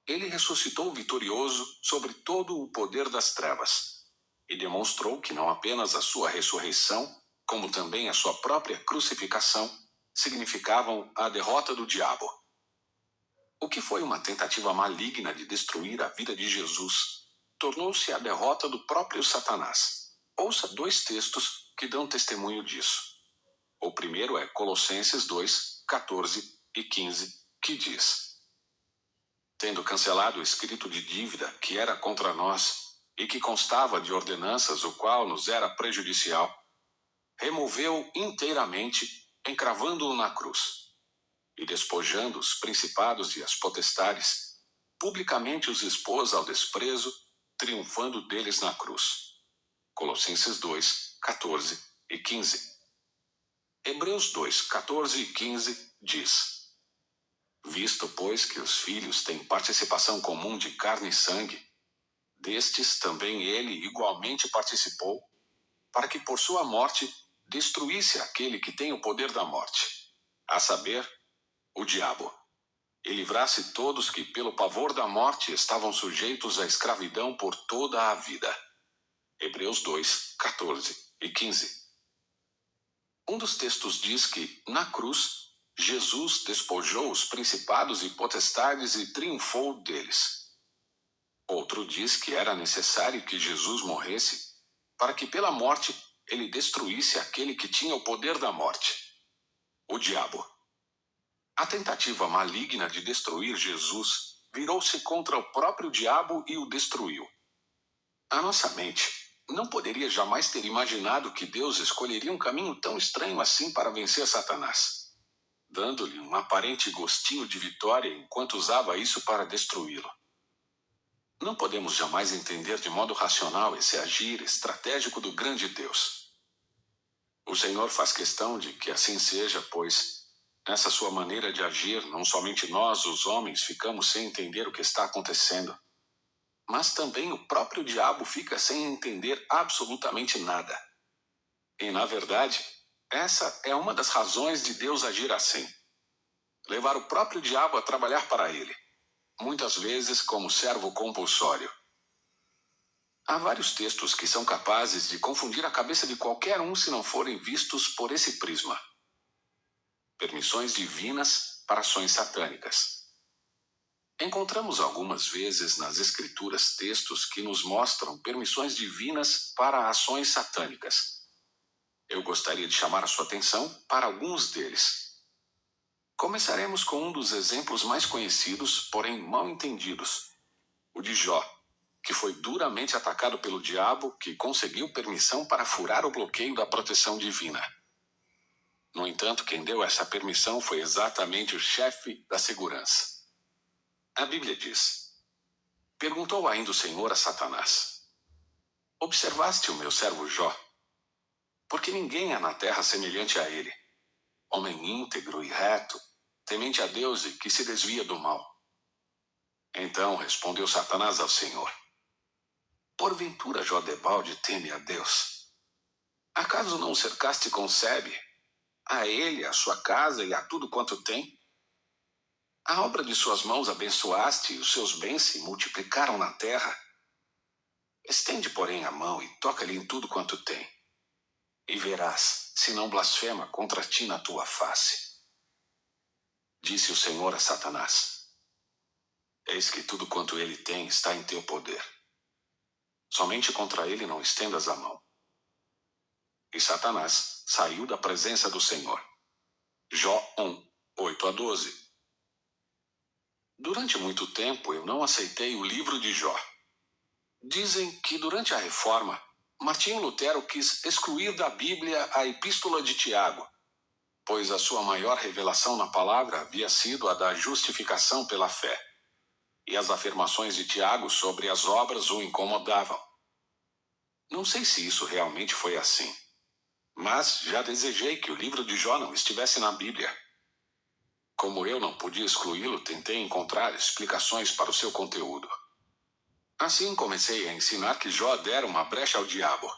Ele ressuscitou vitorioso sobre todo o poder das trevas, e demonstrou que não apenas a sua ressurreição, como também a sua própria crucificação, significavam a derrota do diabo. O que foi uma tentativa maligna de destruir a vida de Jesus, tornou-se a derrota do próprio Satanás. Ouça 2 textos que dão testemunho disso. O primeiro é Colossenses 2, 14 e 15, que diz: tendo cancelado o escrito de dívida que era contra nós, e que constava de ordenanças, o qual nos era prejudicial, removeu inteiramente, encravando-o na cruz, e despojando os principados e as potestades, publicamente os expôs ao desprezo, triunfando deles na cruz. Colossenses 2, 14 e 15. Hebreus 2, 14 e 15 diz: visto, pois, que os filhos têm participação comum de carne e sangue, destes também ele igualmente participou, para que por sua morte destruísse aquele que tem o poder da morte, a saber, o diabo, e livrasse todos que pelo pavor da morte estavam sujeitos à escravidão por toda a vida. Hebreus 2, 14 e 15. Um dos textos diz que, na cruz, Jesus despojou os principados e potestades e triunfou deles. Outro diz que era necessário que Jesus morresse, para que pela morte ele destruísse aquele que tinha o poder da morte, o diabo. A tentativa maligna de destruir Jesus virou-se contra o próprio diabo e o destruiu. A nossa mente não poderia jamais ter imaginado que Deus escolheria um caminho tão estranho assim para vencer Satanás, dando-lhe um aparente gostinho de vitória enquanto usava isso para destruí-lo. Não podemos jamais entender de modo racional esse agir estratégico do grande Deus. O Senhor faz questão de que assim seja, pois, nessa sua maneira de agir, não somente nós, os homens, ficamos sem entender o que está acontecendo, mas também o próprio diabo fica sem entender absolutamente nada. E, na verdade, essa é uma das razões de Deus agir assim: levar o próprio diabo a trabalhar para ele, muitas vezes como servo compulsório. Há vários textos que são capazes de confundir a cabeça de qualquer um se não forem vistos por esse prisma. Permissões divinas para ações satânicas. Encontramos algumas vezes nas Escrituras textos que nos mostram permissões divinas para ações satânicas. Eu gostaria de chamar a sua atenção para alguns deles. Começaremos com um dos exemplos mais conhecidos, porém mal entendidos, o de Jó, que foi duramente atacado pelo diabo, que conseguiu permissão para furar o bloqueio da proteção divina. No entanto, quem deu essa permissão foi exatamente o chefe da segurança. A Bíblia diz: perguntou ainda o Senhor a Satanás: observaste o meu servo Jó? Porque ninguém há na terra semelhante a ele, homem íntegro e reto, temente a Deus e que se desvia do mal. Então respondeu Satanás ao Senhor: porventura Jó debalde teme a Deus? Acaso não o cercaste com sebe, a ele, a sua casa e a tudo quanto tem? A obra de suas mãos abençoaste e os seus bens se multiplicaram na terra. Estende, porém, a mão e toca-lhe em tudo quanto tem, e verás se não blasfema contra ti na tua face. Disse o Senhor a Satanás: Eis que tudo quanto ele tem está em teu poder. Somente contra ele não estendas a mão. E Satanás saiu da presença do Senhor. Jó 1, 8-12. Durante muito tempo eu não aceitei o livro de Jó. Dizem que durante a Reforma, Martinho Lutero quis excluir da Bíblia a Epístola de Tiago, pois a sua maior revelação na palavra havia sido a da justificação pela fé, e as afirmações de Tiago sobre as obras o incomodavam. Não sei se isso realmente foi assim, mas já desejei que o livro de Jó não estivesse na Bíblia. Como eu não podia excluí-lo, tentei encontrar explicações para o seu conteúdo. Assim comecei a ensinar que Jó dera uma brecha ao diabo.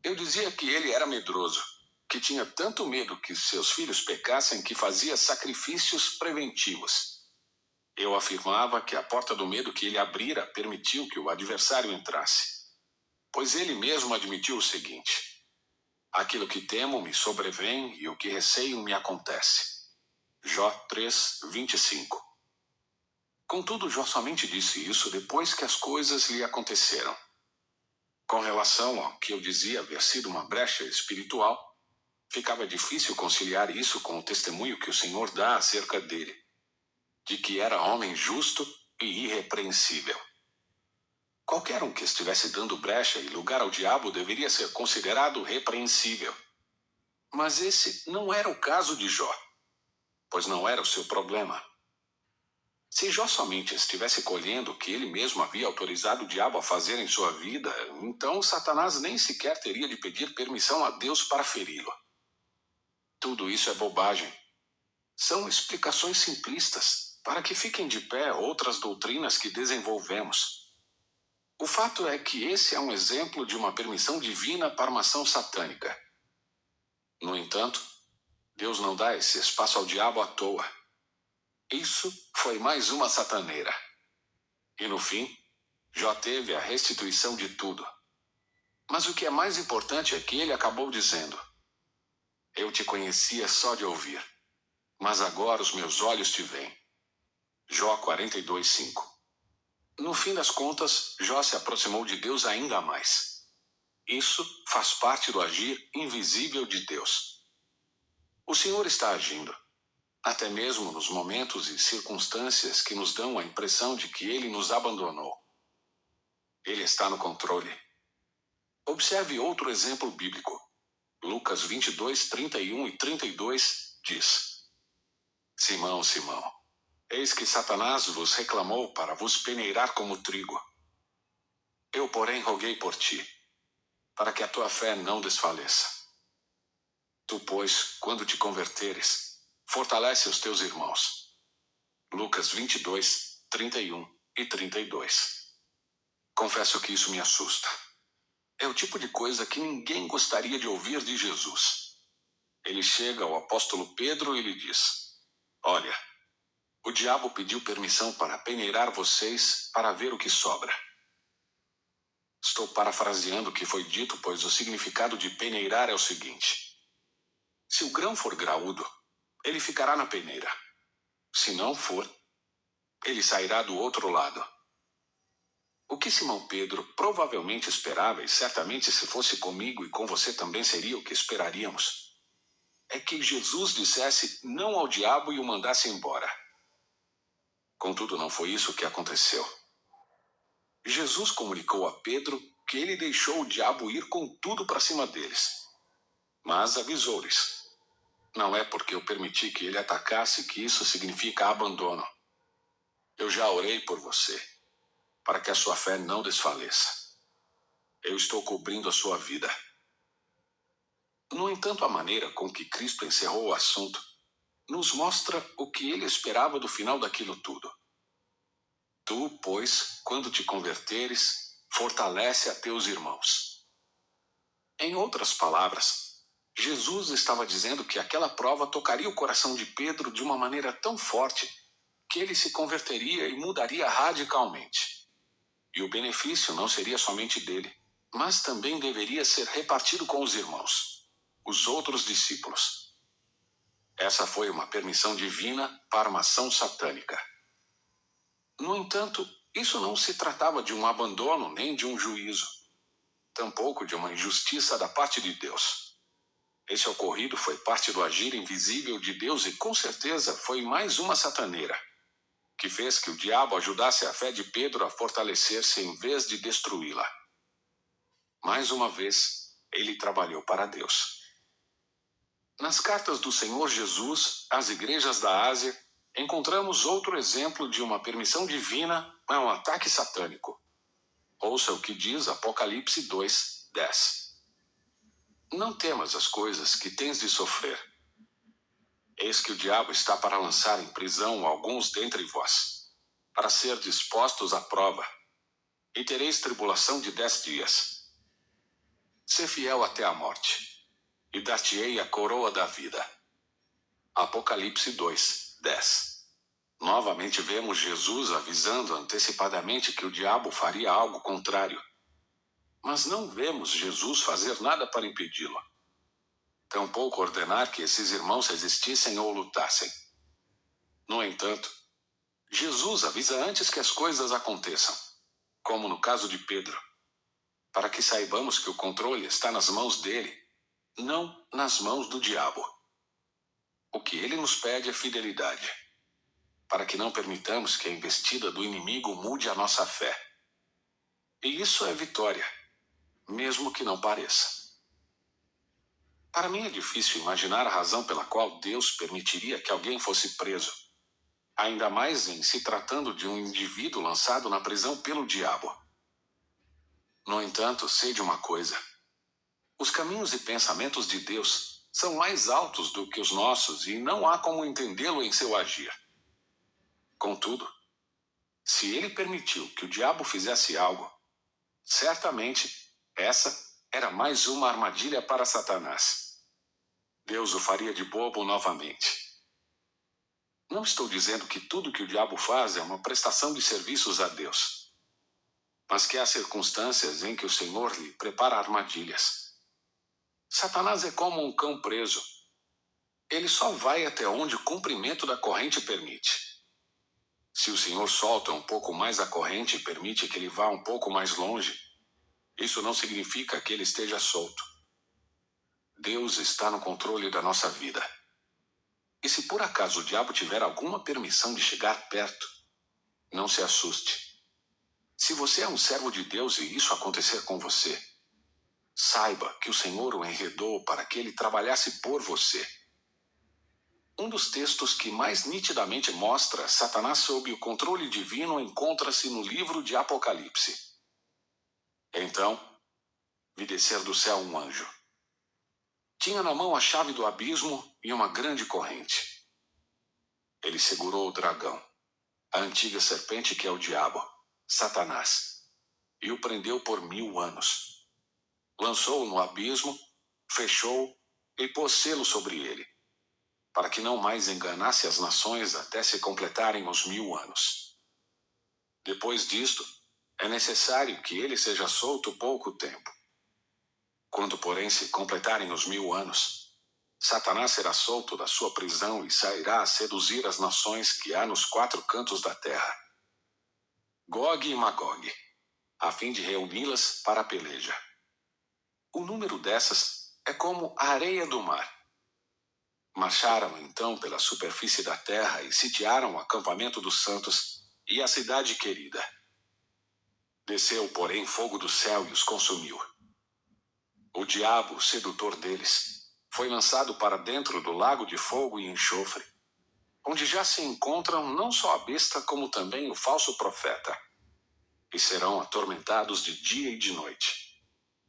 Eu dizia que ele era medroso, que tinha tanto medo que seus filhos pecassem que fazia sacrifícios preventivos. Eu afirmava que a porta do medo que ele abrira permitiu que o adversário entrasse, pois ele mesmo admitiu o seguinte: aquilo que temo me sobrevém e o que receio me acontece. Jó 3, 25. Contudo, Jó somente disse isso depois que as coisas lhe aconteceram. Com relação ao que eu dizia haver sido uma brecha espiritual, ficava difícil conciliar isso com o testemunho que o Senhor dá acerca dele, de que era homem justo e irrepreensível. Qualquer um que estivesse dando brecha e lugar ao diabo deveria ser considerado repreensível. Mas esse não era o caso de Jó, pois não era o seu problema. Se Jó somente estivesse colhendo o que ele mesmo havia autorizado o diabo a fazer em sua vida, então Satanás nem sequer teria de pedir permissão a Deus para feri-lo. Tudo isso é bobagem. São explicações simplistas, para que fiquem de pé outras doutrinas que desenvolvemos. O fato é que esse é um exemplo de uma permissão divina para uma ação satânica. No entanto, Deus não dá esse espaço ao diabo à toa. Isso foi mais uma sataneira. E no fim, Jó teve a restituição de tudo. Mas o que é mais importante é que ele acabou dizendo: eu te conhecia só de ouvir, mas agora os meus olhos te veem. Jó 42, 5. No fim das contas, Jó se aproximou de Deus ainda mais. Isso faz parte do agir invisível de Deus. O Senhor está agindo, até mesmo nos momentos e circunstâncias que nos dão a impressão de que Ele nos abandonou. Ele está no controle. Observe outro exemplo bíblico. Lucas 22, 31 e 32 diz: Simão, Simão, eis que Satanás vos reclamou para vos peneirar como trigo. Eu, porém, roguei por ti, para que a tua fé não desfaleça. Tu, pois, quando te converteres, fortalece os teus irmãos. Lucas 22, 31 e 32. Confesso que isso me assusta. É o tipo de coisa que ninguém gostaria de ouvir de Jesus. Ele chega ao apóstolo Pedro e lhe diz: olha, o diabo pediu permissão para peneirar vocês para ver o que sobra. Estou parafraseando o que foi dito, pois o significado de peneirar é o seguinte: se o grão for graúdo, ele ficará na peneira. Se não for, ele sairá do outro lado. O que Simão Pedro provavelmente esperava, e certamente se fosse comigo e com você também seria o que esperaríamos, é que Jesus dissesse não ao diabo e o mandasse embora. Contudo, não foi isso que aconteceu. Jesus comunicou a Pedro que ele deixou o diabo ir com tudo para cima deles. Mas avisou-lhes: não é porque eu permiti que ele atacasse que isso significa abandono. Eu já orei por você, para que a sua fé não desfaleça. Eu estou cobrindo a sua vida. No entanto, a maneira com que Cristo encerrou o assunto nos mostra o que ele esperava do final daquilo tudo. Tu, pois, quando te converteres, fortalece a teus irmãos. Em outras palavras, Jesus estava dizendo que aquela prova tocaria o coração de Pedro de uma maneira tão forte que ele se converteria e mudaria radicalmente. E o benefício não seria somente dele, mas também deveria ser repartido com os irmãos, os outros discípulos. Essa foi uma permissão divina para uma ação satânica. No entanto, isso não se tratava de um abandono nem de um juízo, tampouco de uma injustiça da parte de Deus. Esse ocorrido foi parte do agir invisível de Deus e, com certeza, foi mais uma sataneira, que fez que o diabo ajudasse a fé de Pedro a fortalecer-se em vez de destruí-la. Mais uma vez, ele trabalhou para Deus. Nas cartas do Senhor Jesus às igrejas da Ásia, encontramos outro exemplo de uma permissão divina a um ataque satânico. Ouça o que diz Apocalipse 2:10. Não temas as coisas que tens de sofrer. Eis que o diabo está para lançar em prisão alguns dentre vós, para ser dispostos à prova, e tereis tribulação de 10 dias. Sê fiel até a morte, e dar-te-ei a coroa da vida. Apocalipse 2:10. Novamente vemos Jesus avisando antecipadamente que o diabo faria algo contrário. Mas não vemos Jesus fazer nada para impedi-lo. Tampouco ordenar que esses irmãos resistissem ou lutassem. No entanto, Jesus avisa antes que as coisas aconteçam, como no caso de Pedro, para que saibamos que o controle está nas mãos dele, não nas mãos do diabo. O que ele nos pede é fidelidade, para que não permitamos que a investida do inimigo mude a nossa fé. E isso é vitória, mesmo que não pareça. Para mim é difícil imaginar a razão pela qual Deus permitiria que alguém fosse preso, ainda mais em se tratando de um indivíduo lançado na prisão pelo diabo. No entanto, sei de uma coisa: os caminhos e pensamentos de Deus são mais altos do que os nossos e não há como entendê-lo em seu agir. Contudo, se ele permitiu que o diabo fizesse algo, certamente essa era mais uma armadilha para Satanás. Deus o faria de bobo novamente. Não estou dizendo que tudo que o diabo faz é uma prestação de serviços a Deus, mas que há circunstâncias em que o Senhor lhe prepara armadilhas. Satanás é como um cão preso. Ele só vai até onde o comprimento da corrente permite. Se o Senhor solta um pouco mais a corrente e permite que ele vá um pouco mais longe, isso não significa que ele esteja solto. Deus está no controle da nossa vida. E se por acaso o diabo tiver alguma permissão de chegar perto, não se assuste. Se você é um servo de Deus e isso acontecer com você, saiba que o Senhor o enredou para que ele trabalhasse por você. Um dos textos que mais nitidamente mostra Satanás sob o controle divino encontra-se no livro de Apocalipse. Então, vi descer do céu um anjo. Tinha na mão a chave do abismo e uma grande corrente. Ele segurou o dragão, a antiga serpente que é o diabo, Satanás, e o prendeu por 1000 anos. Lançou-o no abismo, fechou-o e pôs selo sobre ele, para que não mais enganasse as nações até se completarem os 1000 anos. Depois disto, é necessário que ele seja solto pouco tempo. Quando, porém, se completarem os 1000 anos, Satanás será solto da sua prisão e sairá a seduzir as nações que há nos 4 cantos da terra, Gog e Magog, a fim de reuni-las para a peleja. O número dessas é como a areia do mar. Marcharam então pela superfície da terra e sitiaram o acampamento dos santos e a cidade querida. Desceu, porém, fogo do céu e os consumiu. O diabo, sedutor deles, foi lançado para dentro do lago de fogo e enxofre, onde já se encontram não só a besta como também o falso profeta, e serão atormentados de dia e de noite,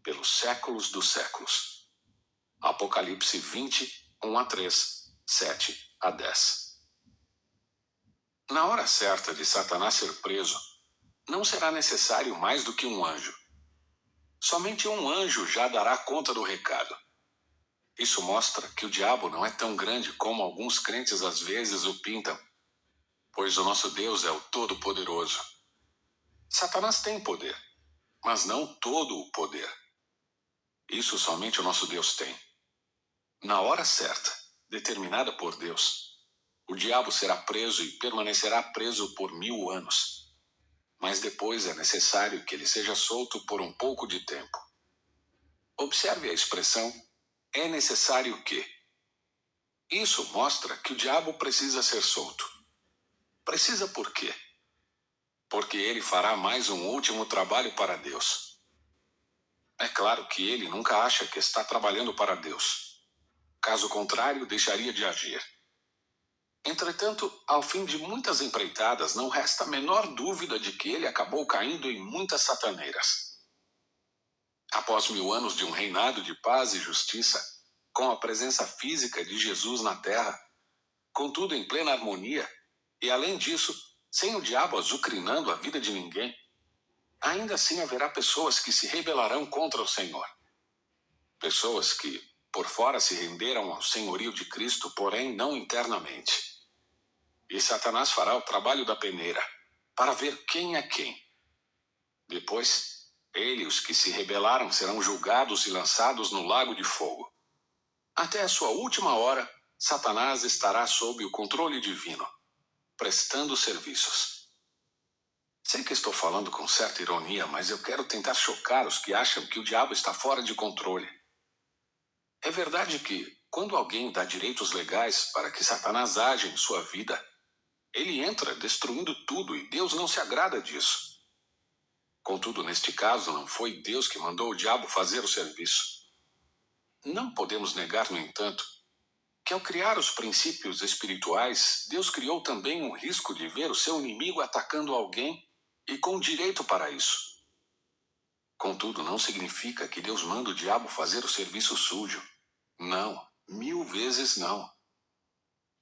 pelos séculos dos séculos. Apocalipse 20, 1-3, 7-10. Na hora certa de Satanás ser preso, não será necessário mais do que um anjo. Somente um anjo já dará conta do recado. Isso mostra que o diabo não é tão grande como alguns crentes às vezes o pintam, pois o nosso Deus é o Todo-Poderoso. Satanás tem poder, mas não todo o poder. Isso somente o nosso Deus tem. Na hora certa, determinada por Deus, O diabo será preso e permanecerá preso por 1000 anos. Mas depois é necessário que ele seja solto por um pouco de tempo. Observe a expressão, é necessário que. Isso mostra que o diabo precisa ser solto. Precisa por quê? Porque ele fará mais um último trabalho para Deus. É claro que ele nunca acha que está trabalhando para Deus. Caso contrário, deixaria de agir. Entretanto, ao fim de muitas empreitadas, não resta a menor dúvida de que ele acabou caindo em muitas sataneiras. Após 1000 anos de um reinado de paz e justiça, com a presença física de Jesus na terra, contudo em plena harmonia, e além disso, sem o diabo azucrinando a vida de ninguém, ainda assim haverá pessoas que se rebelarão contra o Senhor. Pessoas que, por fora, se renderam ao senhorio de Cristo, porém não internamente. E Satanás fará o trabalho da peneira, para ver quem é quem. Depois, ele e os que se rebelaram serão julgados e lançados no lago de fogo. Até a sua última hora, Satanás estará sob o controle divino, prestando serviços. Sei que estou falando com certa ironia, mas eu quero tentar chocar os que acham que o diabo está fora de controle. É verdade que, quando alguém dá direitos legais para que Satanás age em sua vida, ele entra destruindo tudo e Deus não se agrada disso. Contudo, neste caso, não foi Deus que mandou o diabo fazer o serviço. Não podemos negar, no entanto, que ao criar os princípios espirituais, Deus criou também um risco de ver o seu inimigo atacando alguém e com direito para isso. Contudo, não significa que Deus manda o diabo fazer o serviço sujo. Não, 1000 vezes não.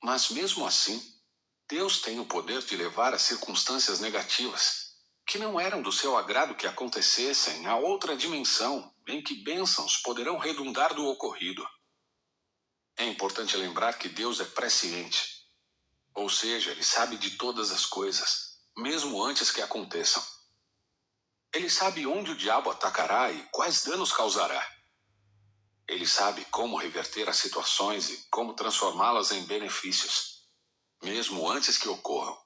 Mas mesmo assim, Deus tem o poder de levar as circunstâncias negativas, que não eram do seu agrado que acontecessem, a outra dimensão, em que bênçãos poderão redundar do ocorrido. É importante lembrar que Deus é presciente, ou seja, Ele sabe de todas as coisas, mesmo antes que aconteçam. Ele sabe onde o diabo atacará e quais danos causará. Ele sabe como reverter as situações e como transformá-las em benefícios, mesmo antes que ocorram.